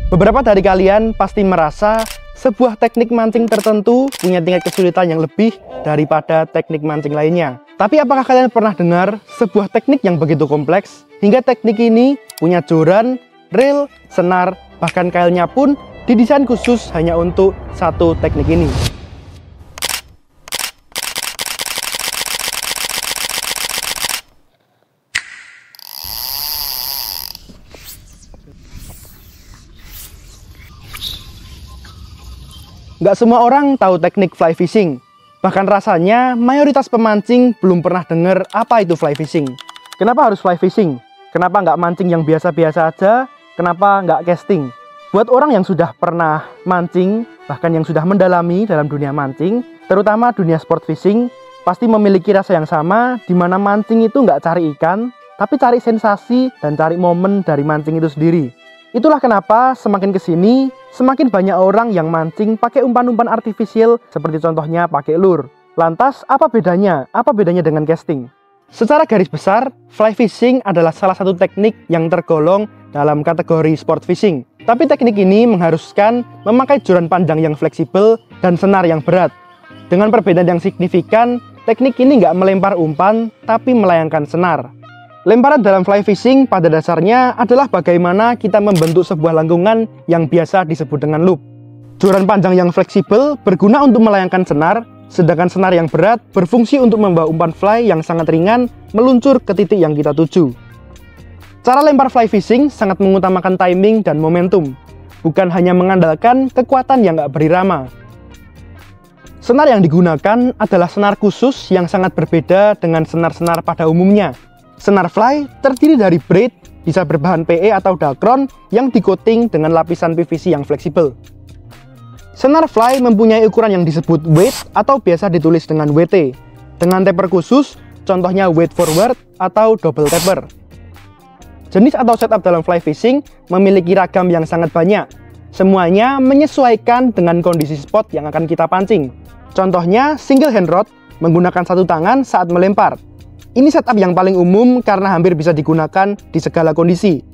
Beberapa dari kalian pasti merasa sebuah teknik mancing tertentu punya tingkat kesulitan yang lebih daripada teknik mancing lainnya. Tapi apakah kalian pernah dengar sebuah teknik yang begitu kompleks hingga teknik ini punya joran, reel, senar, bahkan kailnya pun didesain khusus hanya untuk satu teknik ini? Nggak semua orang tahu teknik fly fishing. Bahkan rasanya mayoritas pemancing belum pernah dengar apa itu fly fishing. Kenapa harus fly fishing? Kenapa nggak mancing yang biasa-biasa aja? Kenapa nggak casting? Buat orang yang sudah pernah mancing, bahkan yang sudah mendalami dalam dunia mancing, terutama dunia sport fishing, pasti memiliki rasa yang sama, di mana mancing itu nggak cari ikan, tapi cari sensasi dan cari momen dari mancing itu sendiri. Itulah kenapa semakin kesini, semakin banyak orang yang mancing pakai umpan-umpan artifisial seperti contohnya pakai lure. Lantas, apa bedanya? Apa bedanya dengan casting? Secara garis besar, fly fishing adalah salah satu teknik yang tergolong dalam kategori sport fishing. Tapi teknik ini mengharuskan memakai joran panjang yang fleksibel dan senar yang berat. Dengan perbedaan yang signifikan, teknik ini nggak melempar umpan, tapi melayangkan senar. Lemparan dalam fly fishing pada dasarnya adalah bagaimana kita membentuk sebuah lengkungan yang biasa disebut dengan loop. Joran panjang yang fleksibel berguna untuk melayangkan senar, sedangkan senar yang berat berfungsi untuk membawa umpan fly yang sangat ringan meluncur ke titik yang kita tuju. Cara lempar fly fishing sangat mengutamakan timing dan momentum, bukan hanya mengandalkan kekuatan yang nggak berirama. Senar yang digunakan adalah senar khusus yang sangat berbeda dengan senar-senar pada umumnya. Senar fly terdiri dari braid, bisa berbahan PE atau Dacron yang di-coating dengan lapisan PVC yang fleksibel. Senar fly mempunyai ukuran yang disebut weight atau biasa ditulis dengan WT, dengan taper khusus, contohnya weight forward atau double taper. Jenis atau setup dalam fly fishing memiliki ragam yang sangat banyak. Semuanya menyesuaikan dengan kondisi spot yang akan kita pancing. Contohnya single hand rod menggunakan satu tangan saat melempar. Ini setup yang paling umum karena hampir bisa digunakan di segala kondisi.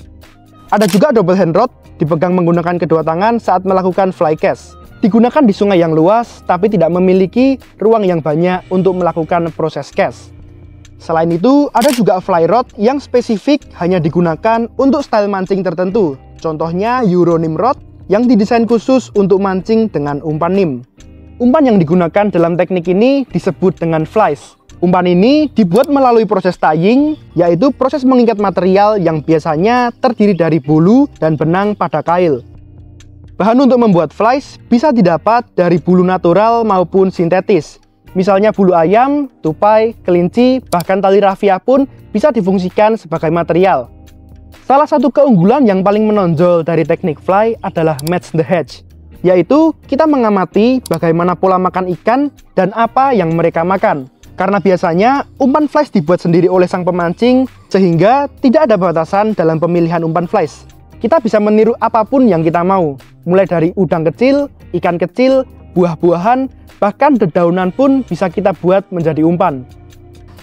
Ada juga double hand rod, dipegang menggunakan kedua tangan saat melakukan fly cast. Digunakan di sungai yang luas, tapi tidak memiliki ruang yang banyak untuk melakukan proses cast. Selain itu, ada juga fly rod yang spesifik hanya digunakan untuk style mancing tertentu. Contohnya Euro Nim rod yang didesain khusus untuk mancing dengan umpan nim. Umpan yang digunakan dalam teknik ini disebut dengan flies. Umpan ini dibuat melalui proses tying, yaitu proses mengikat material yang biasanya terdiri dari bulu dan benang pada kail. Bahan untuk membuat flies bisa didapat dari bulu natural maupun sintetis. Misalnya bulu ayam, tupai, kelinci, bahkan tali rafia pun bisa difungsikan sebagai material. Salah satu keunggulan yang paling menonjol dari teknik fly adalah match the hatch, yaitu kita mengamati bagaimana pola makan ikan dan apa yang mereka makan. Karena biasanya umpan flies dibuat sendiri oleh sang pemancing, sehingga tidak ada batasan dalam pemilihan umpan flies. Kita bisa meniru apapun yang kita mau, mulai dari udang kecil, ikan kecil, buah-buahan, bahkan dedaunan pun bisa kita buat menjadi umpan.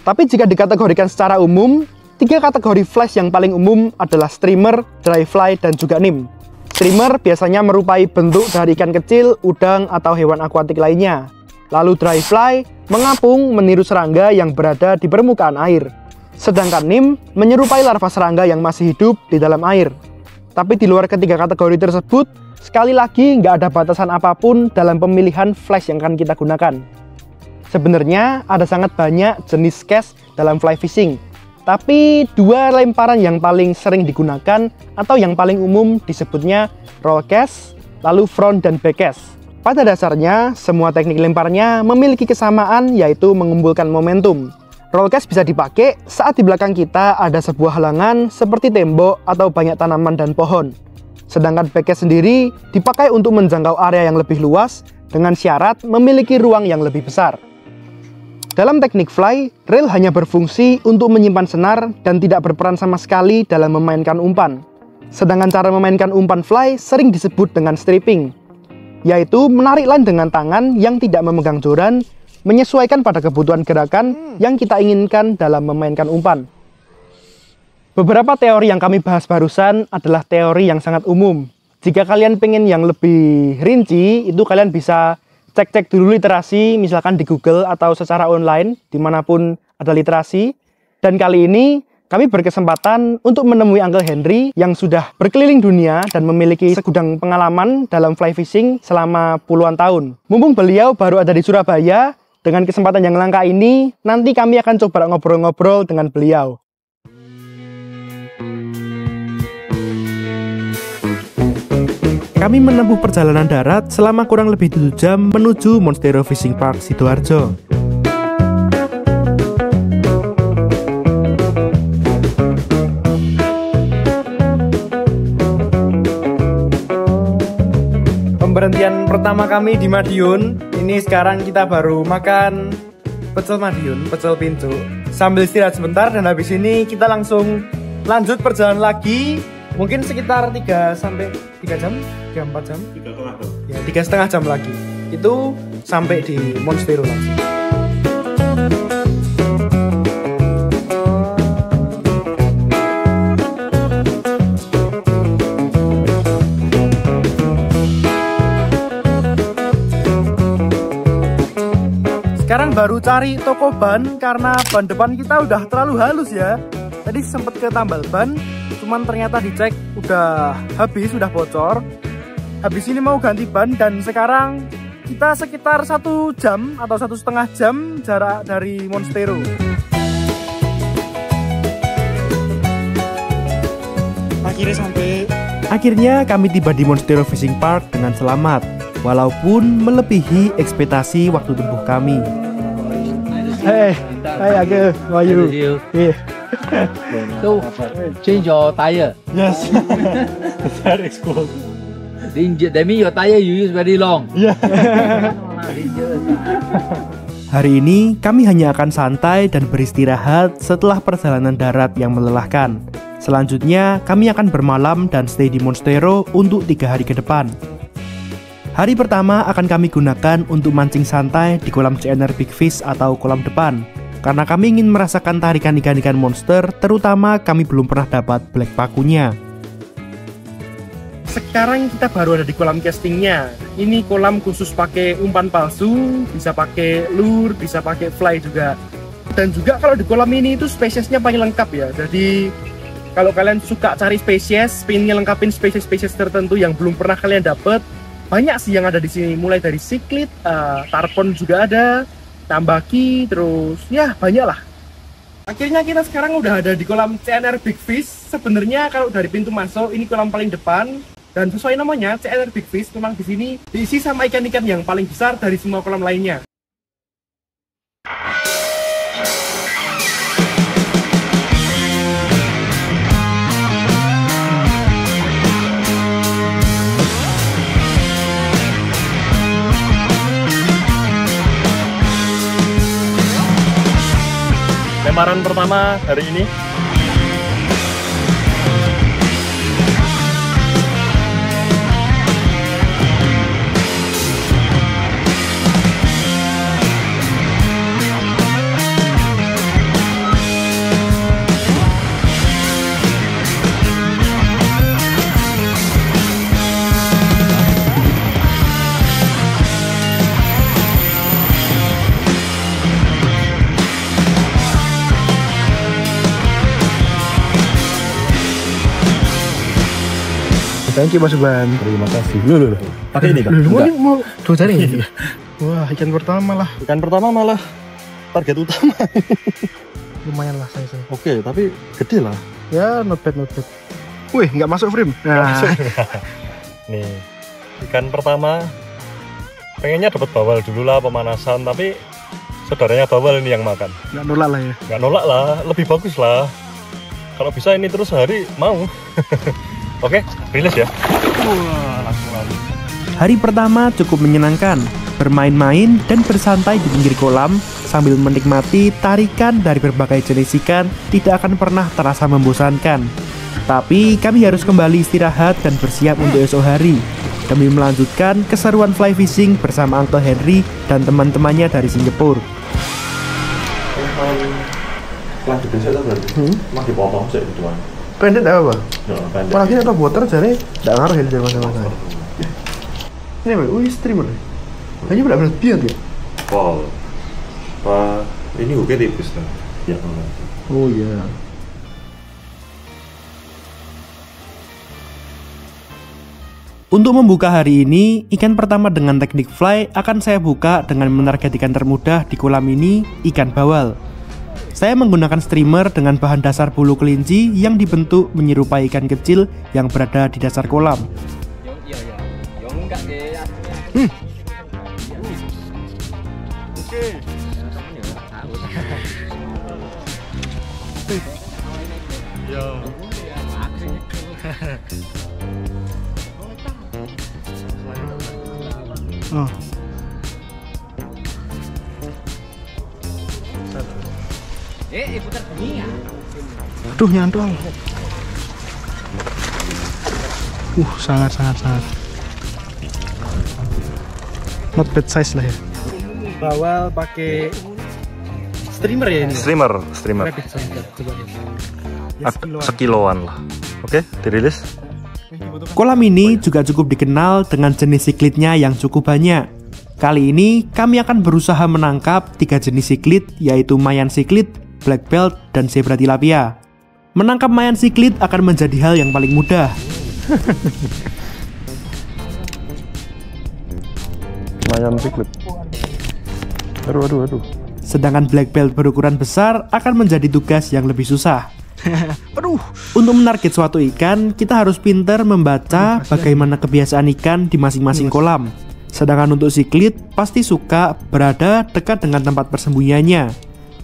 Tapi jika dikategorikan secara umum, 3 kategori flies yang paling umum adalah streamer, dry fly, dan juga nim. Streamer biasanya merupai bentuk dari ikan kecil, udang, atau hewan akuatik lainnya. Lalu dry fly mengapung meniru serangga yang berada di permukaan air. Sedangkan nim menyerupai larva serangga yang masih hidup di dalam air. Tapi di luar ketiga kategori tersebut, sekali lagi nggak ada batasan apapun dalam pemilihan flies yang akan kita gunakan. Sebenarnya ada sangat banyak jenis cast dalam fly fishing. Tapi 2 lemparan yang paling sering digunakan atau yang paling umum disebutnya roll cast, lalu front dan back cast. Pada dasarnya, semua teknik lemparnya memiliki kesamaan, yaitu mengumpulkan momentum. Roll cast bisa dipakai saat di belakang kita ada sebuah halangan seperti tembok atau banyak tanaman dan pohon. Sedangkan back cast sendiri dipakai untuk menjangkau area yang lebih luas dengan syarat memiliki ruang yang lebih besar. Dalam teknik fly, reel hanya berfungsi untuk menyimpan senar dan tidak berperan sama sekali dalam memainkan umpan. Sedangkan cara memainkan umpan fly sering disebut dengan stripping, yaitu menarik line dengan tangan yang tidak memegang joran, menyesuaikan pada kebutuhan gerakan yang kita inginkan dalam memainkan umpan. Beberapa teori yang kami bahas barusan adalah teori yang sangat umum, Jika kalian pengen yang lebih rinci, itu kalian bisa cek-cek dulu literasi, misalkan di Google atau secara online, dimanapun ada literasi. Dan kali ini kami berkesempatan untuk menemui Uncle Henry yang sudah berkeliling dunia dan memiliki segudang pengalaman dalam fly fishing selama puluhan tahun. Mumpung beliau baru ada di Surabaya, dengan kesempatan yang langka ini, nanti kami akan coba ngobrol-ngobrol dengan beliau. Kami menempuh perjalanan darat selama kurang lebih 7 jam menuju Monstero Fishing Park Sidoarjo. Pemberhentian pertama kami di Madiun. Ini sekarang kita baru makan pecel Madiun, pecel pincu. Sambil istirahat sebentar dan habis ini kita langsung lanjut perjalanan lagi. Mungkin sekitar 3 sampai 3 jam, 3-4 jam. 3,5 jam. Ya, 3,5 jam lagi. Itu sampai di Monstero langsung. Sekarang baru cari toko ban karena ban depan kita udah terlalu halus ya. Tadi sempet ke tambal ban, cuman ternyata dicek udah habis, udah bocor. Habis ini mau ganti ban dan sekarang kita sekitar 1 jam atau 1,5 jam jarak dari Monstero. Akhirnya kami tiba di Monstero Fishing Park dengan selamat, walaupun melebihi ekspektasi waktu tempuh kami. Hey, Uncle, how are you? Yeah. So, change your tire. Yes. That is cool. That means your tire you use very long. Yeah. Hari ini kami hanya akan santai dan beristirahat setelah perjalanan darat yang melelahkan. Selanjutnya kami akan bermalam dan stay di Monstero untuk 3 hari ke depan. Hari pertama akan kami gunakan untuk mancing santai di kolam CNR Big Fish atau kolam depan. Karena kami ingin merasakan tarikan ikan-ikan monster, terutama kami belum pernah dapat black pakunya. Sekarang kita baru ada di kolam castingnya. Ini kolam khusus pakai umpan palsu, bisa pakai lure, bisa pakai fly juga. Dan juga kalau di kolam ini itu spesiesnya paling lengkap ya. Jadi kalau kalian suka cari spesies, pengen ngelengkapin spesies-spesies tertentu yang belum pernah kalian dapat, banyak sih yang ada di sini. Mulai dari cichlid, tarpon juga ada, tambaki, terus ya banyak lah. Akhirnya kita sekarang udah ada di kolam CNR Big Fish. Sebenarnya kalau dari pintu masuk ini kolam paling depan dan sesuai namanya CNR Big Fish, memang di sini diisi sama ikan-ikan yang paling besar dari semua kolam lainnya. Lemparan pertama hari ini. Thank you Mas Uban. Terima kasih. Loh. Pakai ini kan? Ini mau tuh cari ini. Wah, ikan pertama lah. Ikan pertama malah target utama. Lumayan lah saya. Oke, tapi gede lah. Ya, not bad. Wih, nggak masuk frame. Nah. Nih, ikan pertama. Pengennya dapat bawal dulu lah pemanasan, tapi saudaranya bawal ini yang makan. Nggak nolak lah ya. Nggak nolak lah, lebih bagus lah. Kalau bisa ini terus sehari mau. Oke, rilis ya. Wah, langsung lari. Hari pertama cukup menyenangkan, bermain-main dan bersantai di pinggir kolam sambil menikmati tarikan dari berbagai jenis ikan tidak akan pernah terasa membosankan. Tapi kami harus kembali istirahat dan bersiap untuk esok hari demi melanjutkan keseruan fly fishing bersama Uncle Henry dan teman-temannya dari Singapura. Lanjutin saya tadi, mah dipotong sih gitu kan. Pendek tidak apa? Pendek. Apalagi ada water jadi tidak ngaruh ya dari masa-masa. Ini apa? Wih, streamer. Hanya benar-benar biar ya. Pol. Pak, ini oke tipis kan? Ya. Oh iya. Untuk membuka hari ini, ikan pertama dengan teknik fly akan saya buka dengan menarget ikan termudah di kolam ini, ikan bawal. Saya menggunakan streamer dengan bahan dasar bulu kelinci yang dibentuk menyerupai ikan kecil yang berada di dasar kolam. Oh. Putar bunyi ya. Aduh, nyantol. Sangat. Not bad size lah ya. Bawal pakai streamer ya ini. Streamer. Coba ya. Sekiloan lah. Oke, dirilis. Kolam ini juga cukup dikenal dengan jenis siklitnya yang cukup banyak. Kali ini kami akan berusaha menangkap 3 jenis siklit, yaitu Mayan siklit, black belt, dan zebra tilapia. Menangkap Mayan siklit akan menjadi hal yang paling mudah. Mayan siklit. Aduh. Sedangkan black belt berukuran besar akan menjadi tugas yang lebih susah. Untuk menarget suatu ikan, kita harus pintar membaca bagaimana kebiasaan ikan di masing-masing kolam. Sedangkan untuk siklit, pasti suka berada dekat dengan tempat persembunyiannya.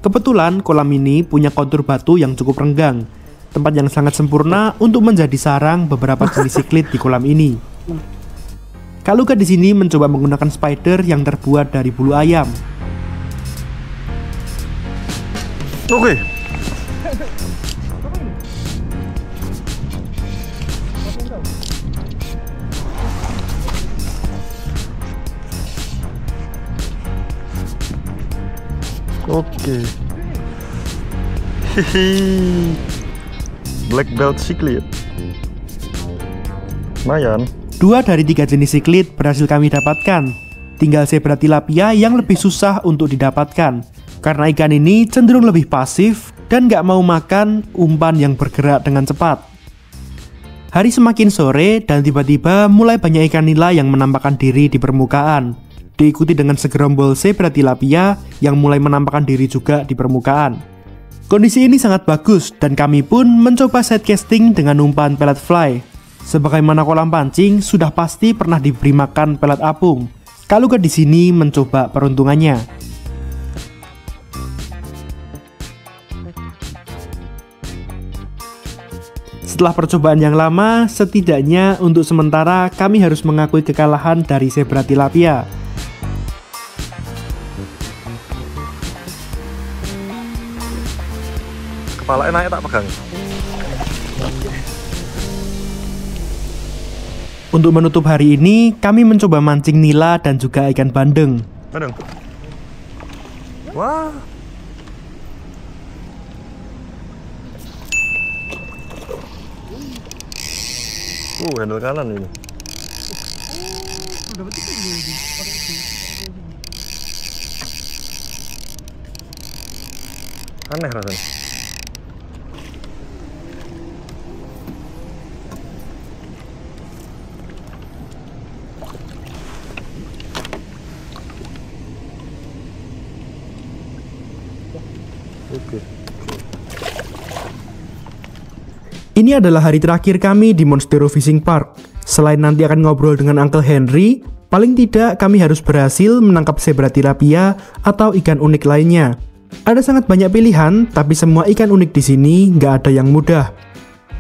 Kebetulan kolam ini punya kontur batu yang cukup renggang, tempat yang sangat sempurna untuk menjadi sarang beberapa jenis siklit di kolam ini. Kaluka di sini mencoba menggunakan spider yang terbuat dari bulu ayam. Oke. Black belt siklit. Lumayan. 2 dari 3 jenis siklit berhasil kami dapatkan. Tinggal zebra tilapia yang lebih susah untuk didapatkan, karena ikan ini cenderung lebih pasif dan gak mau makan umpan yang bergerak dengan cepat. Hari semakin sore dan tiba-tiba mulai banyak ikan nila yang menampakkan diri di permukaan, diikuti dengan segerombol zebra tilapia yang mulai menampakkan diri juga di permukaan. Kondisi ini sangat bagus dan kami pun mencoba set casting dengan umpan pelet fly. Sebagaimana kolam pancing sudah pasti pernah diberi makan pelet apung. Kaluka di sini mencoba peruntungannya. Setelah percobaan yang lama, setidaknya untuk sementara kami harus mengakui kekalahan dari zebra tilapia. Kepala enaknya tak pegang. Untuk menutup hari ini, kami mencoba mancing nila dan juga ikan bandeng. Bandeng. Wah. Handle kanan ini. Aneh rasanya. Oke. Ini adalah hari terakhir kami di Monstero Fishing Park. Selain nanti akan ngobrol dengan Uncle Henry, paling tidak kami harus berhasil menangkap zebra tilapia atau ikan unik lainnya. Ada sangat banyak pilihan, tapi semua ikan unik di sini nggak ada yang mudah.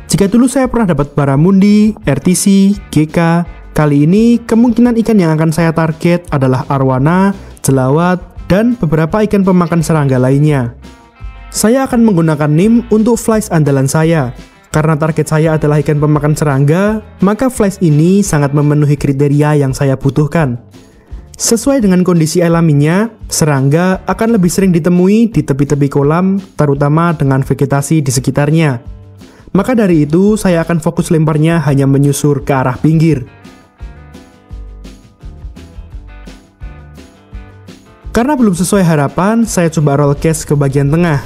Jika dulu saya pernah dapat baramundi, RTC, GK, kali ini kemungkinan ikan yang akan saya target adalah arwana, jelawat, dan beberapa ikan pemakan serangga lainnya. Saya akan menggunakan NIM untuk flies andalan saya. Karena target saya adalah ikan pemakan serangga, maka flies ini sangat memenuhi kriteria yang saya butuhkan. Sesuai dengan kondisi alaminya, serangga akan lebih sering ditemui di tepi-tepi kolam, terutama dengan vegetasi di sekitarnya. Maka dari itu, saya akan fokus lemparnya hanya menyusur ke arah pinggir. Karena belum sesuai harapan, saya coba roll cast ke bagian tengah.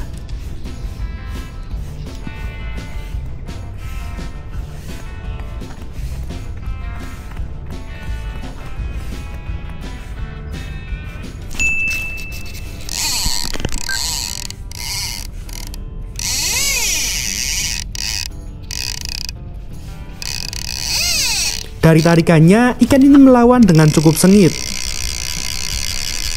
Dari tarikannya, ikan ini melawan dengan cukup sengit.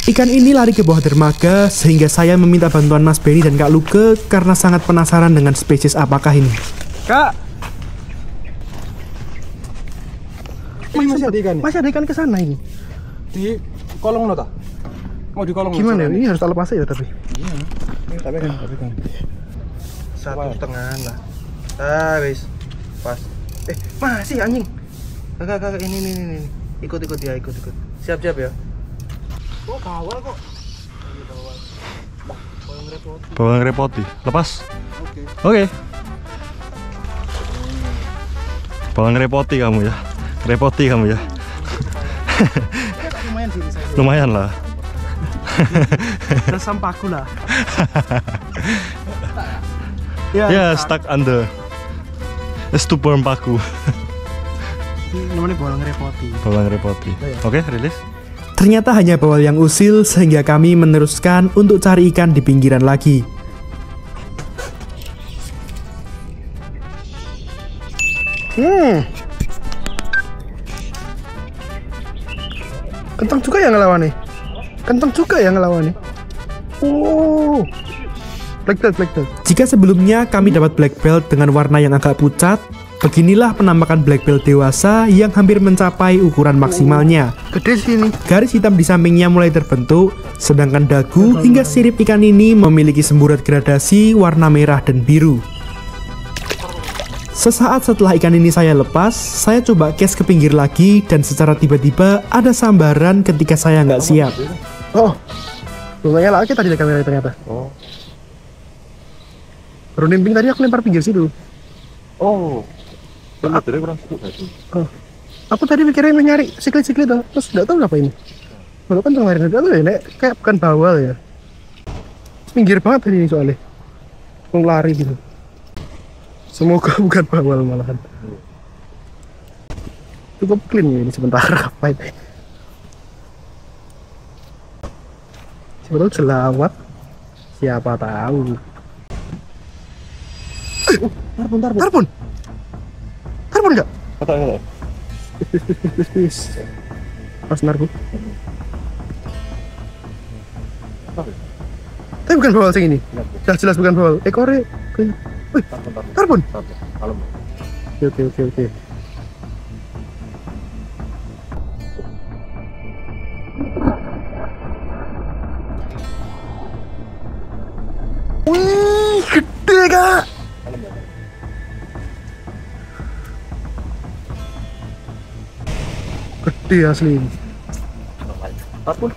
Ikan ini lari ke bawah dermaga sehingga saya meminta bantuan Mas Benny dan Kak Luke karena sangat penasaran dengan spesies apakah ini. Kak, masih ada ikan? Masih ada ikan ke sana ini. Di kolong lo tak? Mau di kolong? Gimana ya? Ini harus tak lepas ya tapi. Iya. Ini tapi kan. 1,5 lah. Wis. Pas. Masih anjing. Kakak ini. Ikut ya, ikut. Siap ya. Oh, bawal kok. Bawal ngerepoti. Lepas. Oke. Bawal ngerepoti kamu ya. Repoti kamu ya. Lumayan sih saya. Lumayan lah. Udah sampahku lah. Ya, stuck under. Stupor paku. Namanya bawal ngerepoti. Bawal ngerepoti. Oke, rilis. Ternyata hanya bawal yang usil sehingga kami meneruskan untuk cari ikan di pinggiran lagi. Kentang juga yang ngelawan nih. Oh. Black belt. Jika sebelumnya kami dapat black belt dengan warna yang agak pucat, beginilah penampakan black belt dewasa yang hampir mencapai ukuran maksimalnya. Gede sini. Garis hitam di sampingnya mulai terbentuk, sedangkan dagu hingga sirip ikan ini memiliki semburat gradasi warna merah dan biru. Sesaat setelah ikan ini saya lepas, saya coba cast ke pinggir lagi dan secara tiba-tiba ada sambaran ketika saya nggak siap. Oh, lumayan lagi tadi kamera ternyata. Oh. Baru nimping tadi aku lempar pinggir situ. Oh. Aku tadi mikirnya nyari siklit tuh, terus nggak tahu apa ini. Baru kan kemarin ada tuh ya, kayak bukan bawal ya. Pinggir banget tadi ini soalnya. Mau lari gitu. Semoga bukan bawal malahan. Cukup clean ya ini sebentar apa ini. Sebetulnya selawat. Siapa tahu. Tarbon enggak? Kata. Pas narko. Tapi bukan bawal sing ini. Jelas bukan bawal. Ekornya. Wih, tarbon. Oke. Wih, gede kak. Gede asli. Tarbon.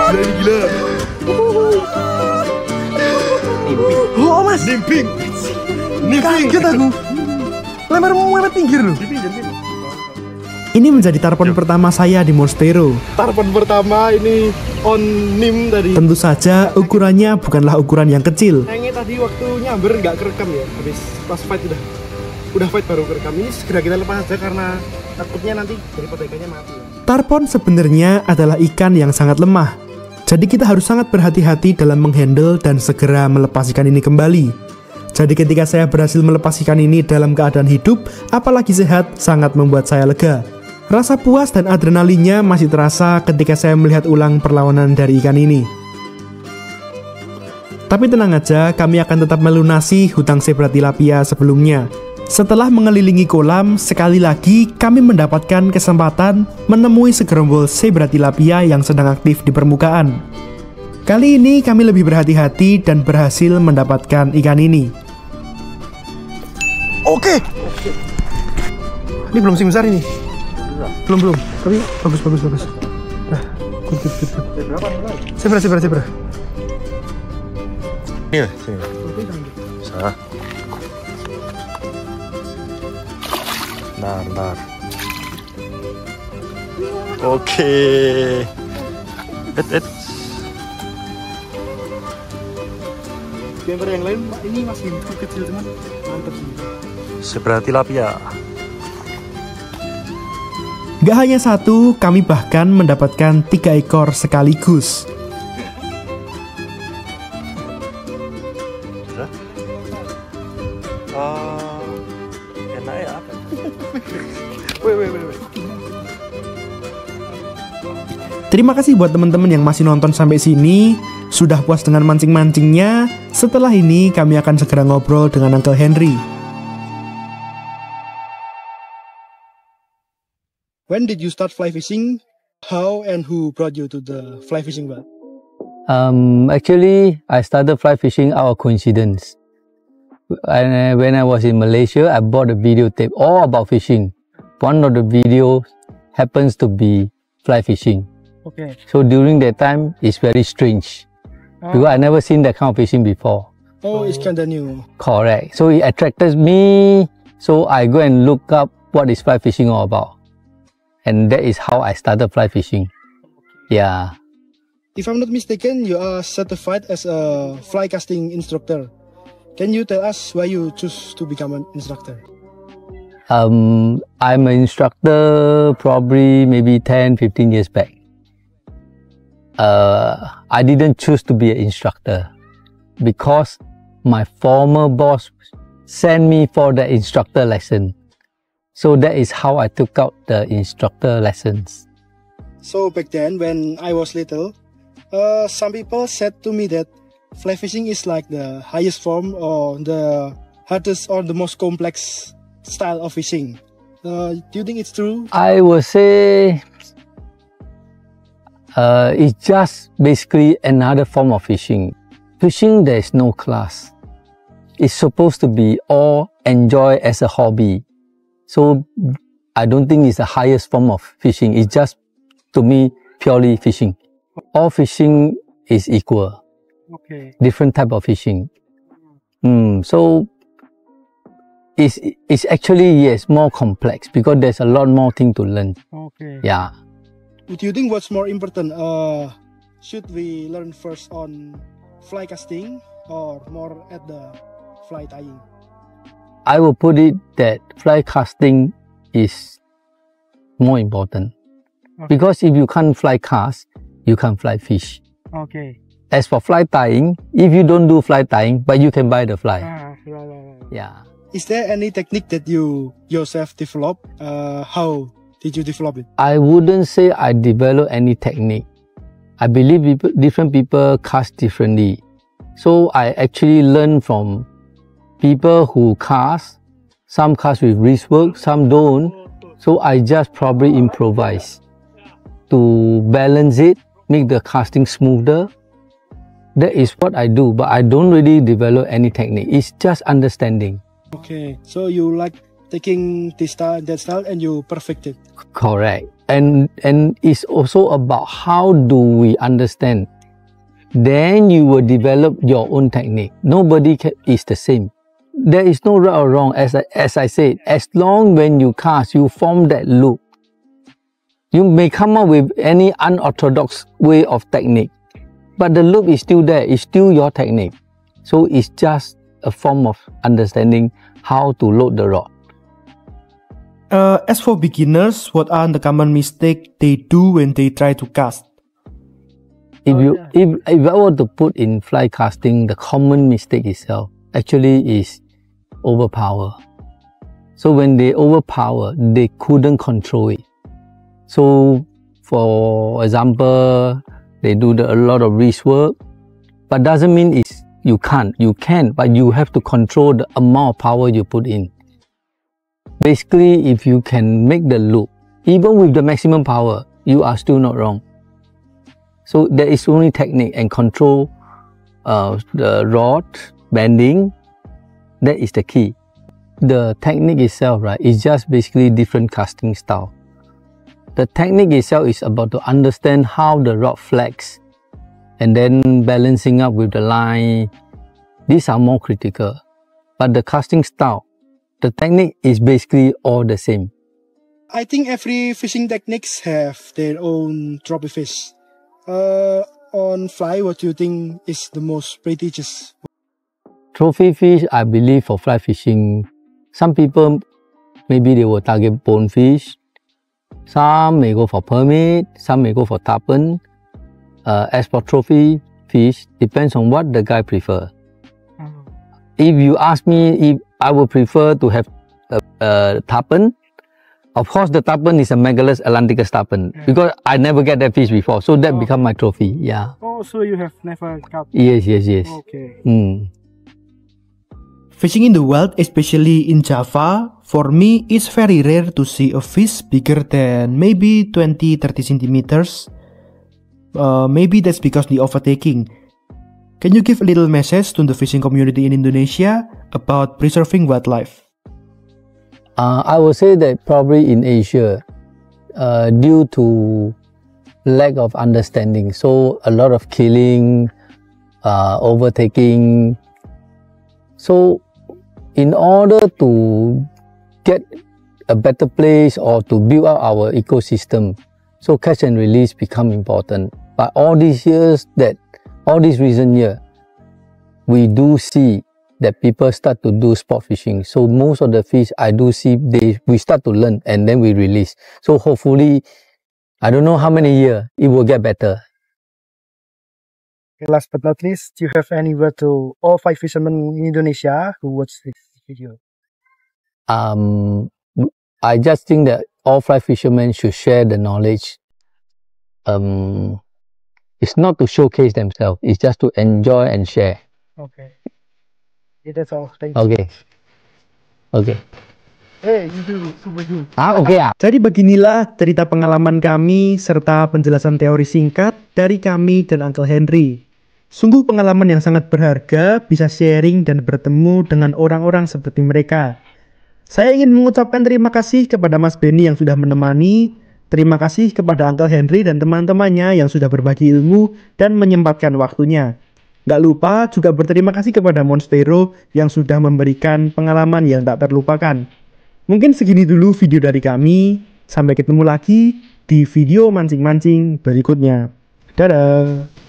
Gila. Oh mas. Nimping. Kaget aku. Lempar pinggir loh. Ini menjadi tarbon pertama saya di Monstero. Tarbon pertama ini on nim tadi. Tentu saja ukurannya bukanlah ukuran yang kecil. Kayaknya tadi waktu nyamber nggak kerekam ya. Habis pas fight udah fight baru kerekam. Ini segera kita lepas aja karena takutnya nanti daripada ikannya mati. Tarbon sebenarnya adalah ikan yang sangat lemah. Jadi kita harus sangat berhati-hati dalam menghandle dan segera melepas ikan ini kembali. Jadi ketika saya berhasil melepas ikan ini dalam keadaan hidup, apalagi sehat, sangat membuat saya lega. Rasa puas dan adrenalinnya masih terasa ketika saya melihat ulang perlawanan dari ikan ini. Tapi tenang aja, kami akan tetap melunasi hutang zebra tilapia sebelumnya. Setelah mengelilingi kolam, sekali lagi kami mendapatkan kesempatan menemui segerombol zebra tilapia yang sedang aktif di permukaan. Kali ini kami lebih berhati-hati dan berhasil mendapatkan ikan ini. Oke. Ini belum sing besar ini. Belum. Tapi bagus. Nah, good. Zebra. Iya, sini. Bisa. Bentar. Oke. Gambar yang lain ini masih kecil teman, mantap sih. Zebra tilapia. Gak hanya satu, kami bahkan mendapatkan 3 ekor sekaligus. Enak ya apa? Terima kasih buat teman-teman yang masih nonton sampai sini. Sudah puas dengan mancing-mancingnya? Setelah ini kami akan segera ngobrol dengan Uncle Henry. When did you start fly fishing? How and who brought you to the fly fishing world? Actually, I started fly fishing out of coincidence. When I was in Malaysia, I bought a videotape all about fishing. One of the videos happens to be fly fishing. Okay. So during that time, it's very strange because I never seen that kind of fishing before. Oh, it's kind of new. Correct. So it attracted me. So I go and look up what is fly fishing all about. And that is how I started fly fishing. Yeah. If I'm not mistaken, you are certified as a fly casting instructor. Can you tell us why you choose to become an instructor? I'm an instructor probably maybe 10-15 years back. I didn't choose to be an instructor because my former boss sent me for the instructor lesson. So that is how I took out the instructor lessons. So back then when I was little, some people said to me that fly fishing is like the highest form or the hardest or the most complex style of fishing. Do you think it's true? I would say it's just basically another form of fishing. Fishing, there is no class. It's supposed to be all enjoy as a hobby. So I don't think it's the highest form of fishing. It's just, to me, purely fishing. All fishing is equal. Okay. Different type of fishing. So it's actually, yes, more complex because there's a lot more thing to learn. Okay. Yeah. Do you think what's more important? Should we learn first on fly casting or more at the fly tying? I will put it that fly casting is more important. Okay. Because if you can't fly cast, you can't fly fish. Okay. As for fly tying, if you don't do fly tying, but you can buy the fly. Yeah. Is there any technique that you yourself develop? How did you develop it? I wouldn't say I develop any technique. I believe different people cast differently. So I actually learn from people who cast. Some cast with wristwork, some don't. So I just probably improvise to balance it, make the casting smoother. That is what I do, but I don't really develop any technique. It's just understanding. Okay, so you like taking this style and that style and you perfect it. Correct. And it's also about how do we understand. Then you will develop your own technique. Nobody is the same. There is no right or wrong. As I said, as long when you cast, you form that loop. You may come up with any unorthodox way of technique, but the loop is still there. It's still your technique. So it's just a form of understanding how to load the rod. As for beginners, what are the common mistakes they do when they try to cast? If I were to put in fly casting, the common mistake itself actually is overpower. So when they overpower, they couldn't control it. So for example, they do a lot of wrist work, but doesn't mean you can't. You can, but you have to control the amount of power you put in. Basically, if you can make the loop, even with the maximum power, you are still not wrong. So there is only technique and control the rod, bending. That is the key. The technique itself, right, is just basically different casting style. The technique itself is about to understand how the rod flex and then balancing up with the line. These are more critical. But the casting style, the technique is basically all the same. I think every fishing techniques have their own trophy fish. On fly, what do you think is the most prestigious? Trophy fish, I believe for fly fishing, some people, maybe they will target bonefish. Some may go for permit, some may go for tarpon. As for trophy fish, depends on what the guy prefer. If you ask me if I would prefer to have a tarpon, of course the tarpon is a Megalus atlanticus tarpon, because I never get that fish before, so that become my trophy. Yeah. Oh, so you have never caught? Yes. Okay. Fishing in the wild, especially in Java, for me it's very rare to see a fish bigger than maybe 20-30 centimeters. Maybe that's because the overtaking. Can you give a little message to the fishing community in Indonesia about preserving wildlife? I would say that probably in Asia, due to lack of understanding, so a lot of killing, overtaking. So in order to get a better place or to build up our ecosystem, so catch and release become important. But all these years, all these recent years, we do see that people start to do sport fishing. So most of the fish I do see, we start to learn and then we release. So hopefully, I don't know how many years, it will get better. Okay, last but not least, do you have any word to all 5 fishermen in Indonesia who watch this video? I just think that all fly fishermen should share the knowledge. It's not to showcase themselves, it's just to enjoy and share. Okay. Yeah, that's all. Thank you. Okay. Hey, you do. Super good. Okay. Jadi beginilah cerita pengalaman kami serta penjelasan teori singkat dari kami dan Uncle Henry. Sungguh pengalaman yang sangat berharga, bisa sharing dan bertemu dengan orang-orang seperti mereka. Saya ingin mengucapkan terima kasih kepada Mas Benny yang sudah menemani, terima kasih kepada Uncle Henry dan teman-temannya yang sudah berbagi ilmu dan menyempatkan waktunya. Gak lupa juga berterima kasih kepada Monstero yang sudah memberikan pengalaman yang tak terlupakan. Mungkin segini dulu video dari kami. Sampai ketemu lagi di video mancing-mancing berikutnya. Dadah!